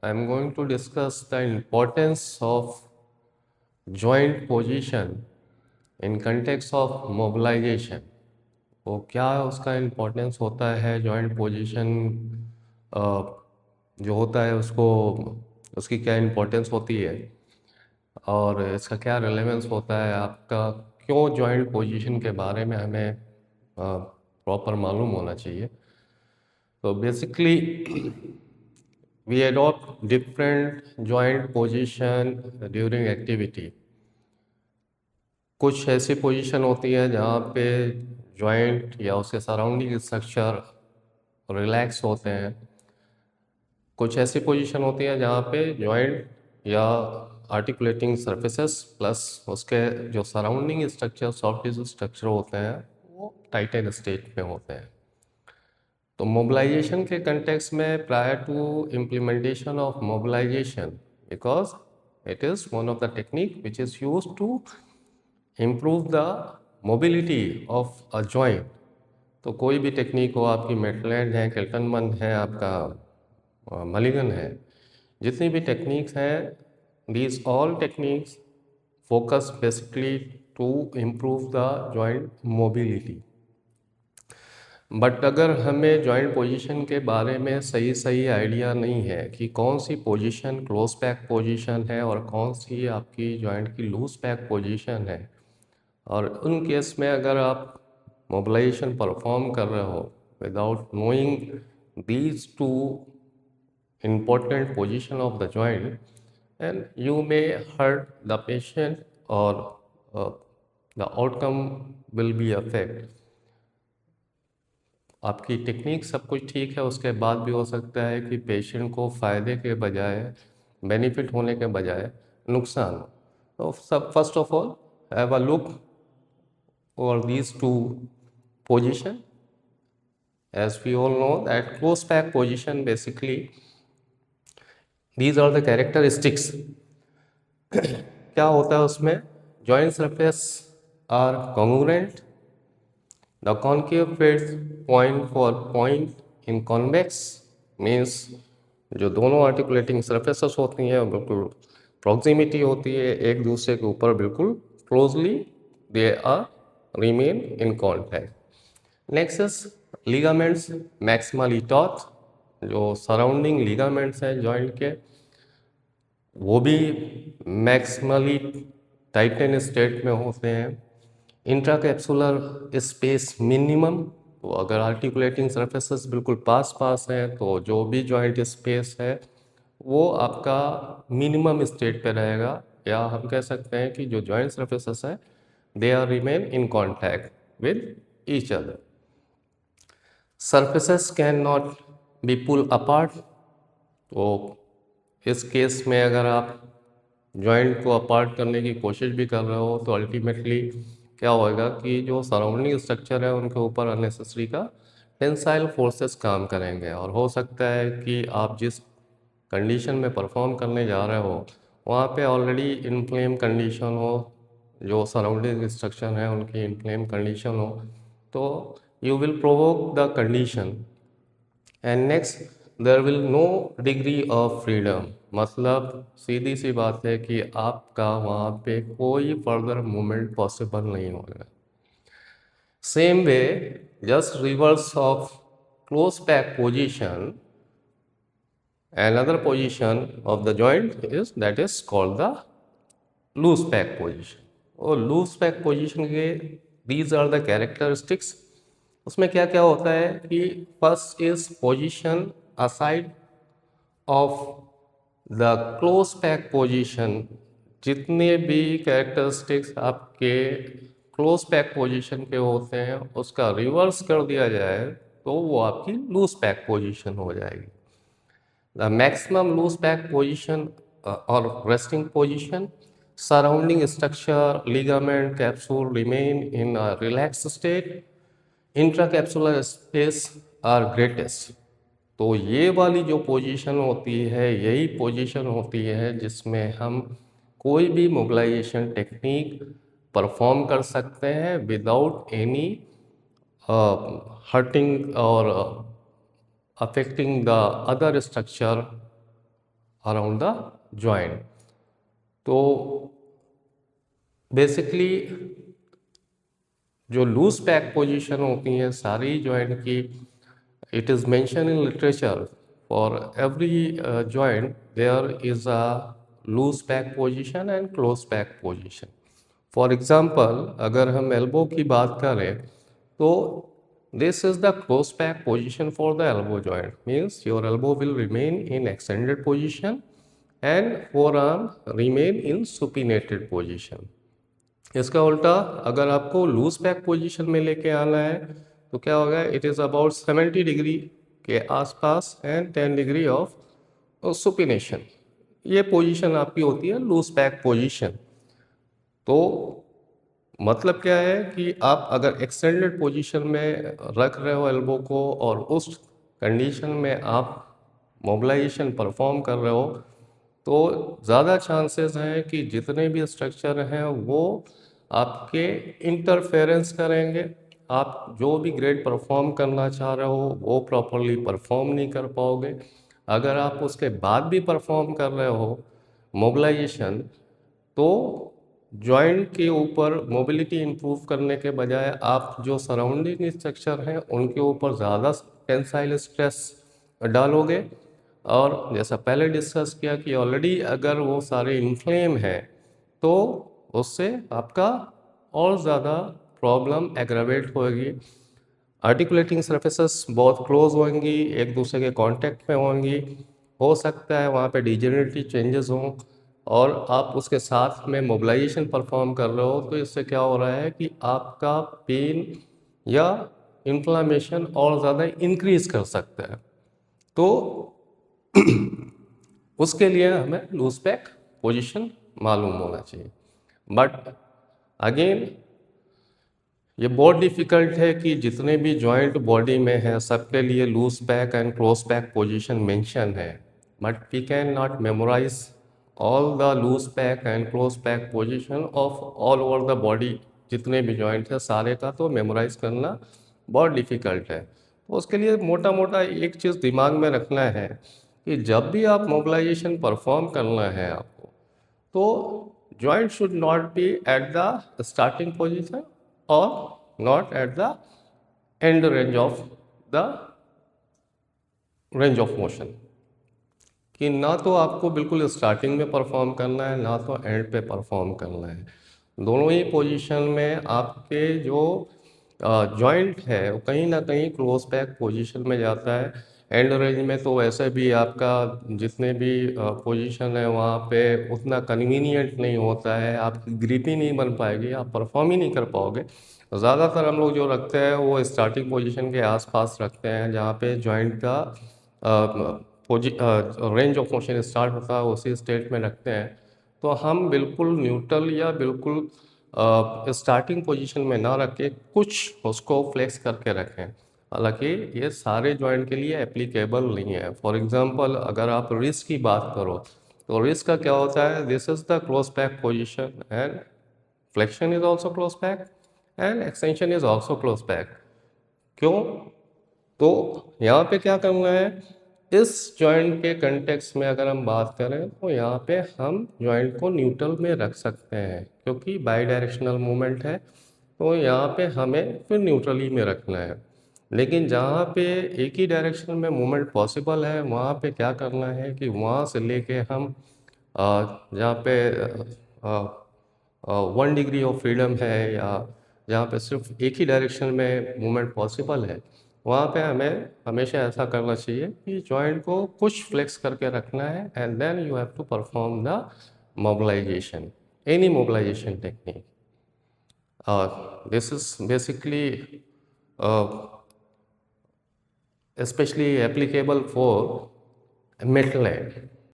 I'm going to discuss the importance of joint position in context of mobilization. वो क्या उसका importance होता है जॉइंट पोजीशन जो होता है उसको उसकी क्या इम्पोर्टेंस होती है और इसका क्या रिलेवेंस होता है आपका क्यों जॉइंट पोजीशन के बारे में हमें प्रॉपर मालूम होना चाहिए. तो basically we adopt different joint position during activity. कुछ ऐसी पोजीशन होती है जहाँ पे जॉइंट या उसके सराउंडिंग स्ट्रक्चर रिलैक्स होते हैं. कुछ ऐसी पोजीशन होती है जहाँ पे जॉइंट या आर्टिकुलेटिंग सरफेसेस प्लस उसके जो surrounding structure soft tissue structure होते हैं वो टाइटन स्टेट में होते हैं. तो मोबिलाइजेशन के कंटेक्स्ट में prior to implementation of mobilisation because it is one of the technique which is use to improve the mobility of a joint. तो कोई भी टेक्निक हो आपकी मेटलैंड है केल्टनमन है आपका मलिगन है जितनी भी टेक्निक्स हैं these all techniques focus basically to improve the joint mobility. But अगर हमें जॉइंट पोजीशन के बारे में सही सही आइडिया नहीं है कि कौन सी पोजीशन क्लोज पैक पोजीशन है और कौन सी आपकी जॉइंट की लूज पैक पोजीशन है और उन केस में अगर आप मोबिलाइजेशन परफॉर्म कर रहे हो without knowing these two important position of the joint and you may hurt the patient or uh, the outcome will be affected. आपकी टेक्निक सब कुछ ठीक है उसके बाद भी हो सकता है कि पेशेंट को फ़ायदे के बजाय बेनिफिट होने के बजाय नुकसान. तो सब first of all have a look over these two position. as we all know that close pack position basically these are the characteristics. क्या होता है उसमें joint surface are congruent. The concave face point for point in convex means जो दोनों articulating surfaces होती हैं बिल्कुल proximity होती है एक दूसरे के ऊपर बिल्कुल closely they are remain in contact. Next is ligaments maximally taut. जो सराउंडिंग लिगामेंट्स हैं जॉइंट के वो भी मैक्सिमली टाइटन स्टेट में होते हैं. Intracapsular space minimum. तो अगर आर्टिकुलेटिंग सर्फेसेस बिल्कुल पास पास हैं तो जो भी जॉइंट स्पेस है वो आपका मिनिमम स्टेट पे रहेगा या हम कह सकते हैं कि जो जॉइंट सर्फेसेस हैं they are remain in contact with each other. Surfaces can not be pull apart. तो इस केस में अगर आप जॉइंट को अपार्ट करने की कोशिश भी कर रहे हो तो अल्टीमेटली क्या होएगा कि जो सराउंडिंग स्ट्रक्चर है उनके ऊपर अननेसेसरी का टेंसाइल फोर्सेस काम करेंगे और हो सकता है कि आप जिस कंडीशन में परफॉर्म करने जा रहे हो वहाँ पे ऑलरेडी इनफ्लेम कंडीशन हो जो सराउंडिंग स्ट्रक्चर है उनकी इनफ्लेम कंडीशन हो तो you will provoke the condition. And next there will no degree of freedom. मतलब सीधी सी बात है कि आपका वहाँ पे कोई फर्दर मूवमेंट पॉसिबल नहीं होगा. Same way just reverse of close pack position another position of the joint is that is called the loose pack position. और लूज पैक पोजीशन के these are the characteristics. उसमें क्या क्या होता है कि first is position aside of the close pack position. जितने भी कैरेक्टरिस्टिक्स आपके क्लोज पैक पोजीशन के होते हैं उसका रिवर्स कर दिया जाए तो वो आपकी लूज पैक पोजीशन हो जाएगी. The maximum loose pack position or resting position, surrounding structure, ligament, capsule remain in a relaxed state. Intracapsular space are greatest. तो ये वाली जो पोजीशन होती है यही पोजीशन होती है जिसमें हम कोई भी मोबिलाइजेशन टेक्निक परफॉर्म कर सकते हैं विदाउट एनी हर्टिंग और affecting the other structure around the joint. तो बेसिकली जो लूज पैक पोजीशन होती हैं सारी जॉइंट की, it is mention in literature for every joint there is a loose pack position and close pack position. For example अगर हम elbow की बात करें तो this is the close pack position for the elbow joint, means your elbow will remain in extended position and forearm remain in supinated position. इसका उल्टा अगर आपको लूज पैक पोजीशन में लेके आना है तो क्या होगा, इट इज़ अबाउट 70 डिग्री के आसपास एंड 10 डिग्री ऑफ सुपिनेशन. ये पोजीशन आपकी होती है लूज पैक पोजीशन. तो मतलब क्या है कि आप अगर एक्सटेंडेड पोजीशन में रख रहे हो एल्बो को और उस कंडीशन में आप मोबिलाइजेशन परफॉर्म कर रहे हो तो ज़्यादा चांसेस हैं कि जितने भी स्ट्रक्चर हैं वो आपके इंटरफेरेंस करेंगे. आप जो भी ग्रेड परफॉर्म करना चाह रहे हो वो प्रॉपरली परफॉर्म नहीं कर पाओगे. अगर आप उसके बाद भी परफॉर्म कर रहे हो मोबिलाइजेशन तो जॉइंट के ऊपर मोबिलिटी इंप्रूव करने के बजाय आप जो सराउंडिंग स्ट्रक्चर हैं उनके ऊपर ज़्यादा टेंसाइल स्ट्रेस डालोगे. और जैसा पहले डिस्कस किया कि ऑलरेडी अगर वो सारे इन्फ्लेम हैं तो उससे आपका और ज़्यादा प्रॉब्लम एग्रावेट होगी. आर्टिकुलेटिंग सर्फेसेस बहुत क्लोज होंगी, एक दूसरे के कांटेक्ट में होंगी, हो सकता है वहाँ पे डिजेनरेटिव चेंजेस हों और आप उसके साथ में मोबिलाइजेशन परफॉर्म कर रहे हो तो इससे क्या हो रहा है कि आपका पेन या इन्फ्लामेशन और ज़्यादा इंक्रीज कर सकता है. तो उसके लिए हमें लूज पैक पोजीशन मालूम होना चाहिए. बट अगेन ये बहुत डिफ़िकल्ट है कि जितने भी जॉइंट बॉडी में है सबके लिए loose pack and close pack position mention है. But we can not memorize all the loose pack and close pack position of all over the body. जितने भी जॉइंट है सारे का तो मेमोराइज करना बहुत डिफ़िकल्ट है. तो उसके लिए मोटा मोटा एक चीज़ दिमाग में रखना है कि जब भी आप मोबिलाइजेशन परफॉर्म करना है आपको तो joint should not be at the starting position or not at the end range of the range of motion. कि ना तो आपको बिल्कुल स्टार्टिंग में परफॉर्म करना है ना तो एंड पे परफॉर्म करना है. दोनों ही पोजीशन में आपके जो जॉइंट है वो कहीं ना कहीं क्लोज पैक पोजीशन में जाता है. एंड रेंज में तो वैसे भी आपका जितने भी पोजीशन है वहाँ पे उतना कन्वीनियंट नहीं होता है, आपकी ग्रिप ही नहीं बन पाएगी, आप परफॉर्म ही नहीं कर पाओगे. ज़्यादातर हम लोग जो रखते हैं वो स्टार्टिंग पोजीशन के आसपास रखते हैं जहाँ पे जॉइंट का रेंज ऑफ मोशन स्टार्ट होता है उसी स्टेट में रखते हैं. तो हम बिल्कुल न्यूट्रल या बिल्कुल स्टार्टिंग पोजीशन में ना रख के कुछ उसको फ्लेक्स करके रखें. हालांकि ये सारे जॉइंट के लिए एप्लीकेबल नहीं है. फॉर एग्जांपल अगर आप रिस्ट की बात करो तो रिस्ट का क्या होता है, this is the close pack position and flexion is also close pack and extension is also close pack. क्यों? तो यहाँ पे क्या करना है, इस जॉइंट के कंटेक्स्ट में अगर हम बात करें तो यहाँ पे हम जॉइंट को न्यूट्रल में रख सकते हैं क्योंकि बाई डायरेक्शनल मूवमेंट है तो यहाँ पे हमें फिर न्यूट्रली में रखना है. लेकिन जहाँ पे एक ही डायरेक्शन में मूवमेंट पॉसिबल है वहाँ पे क्या करना है कि वहाँ से लेके हम जहाँ पे 1 डिग्री ऑफ फ्रीडम है या जहाँ पे सिर्फ एक ही डायरेक्शन में मूवमेंट पॉसिबल है वहाँ पे हमें हमेशा ऐसा करना चाहिए कि जॉइंट को कुछ फ्लेक्स करके रखना है and then you have to perform the mobilisation, any mobilisation technique. This is basically especially applicable for metal head.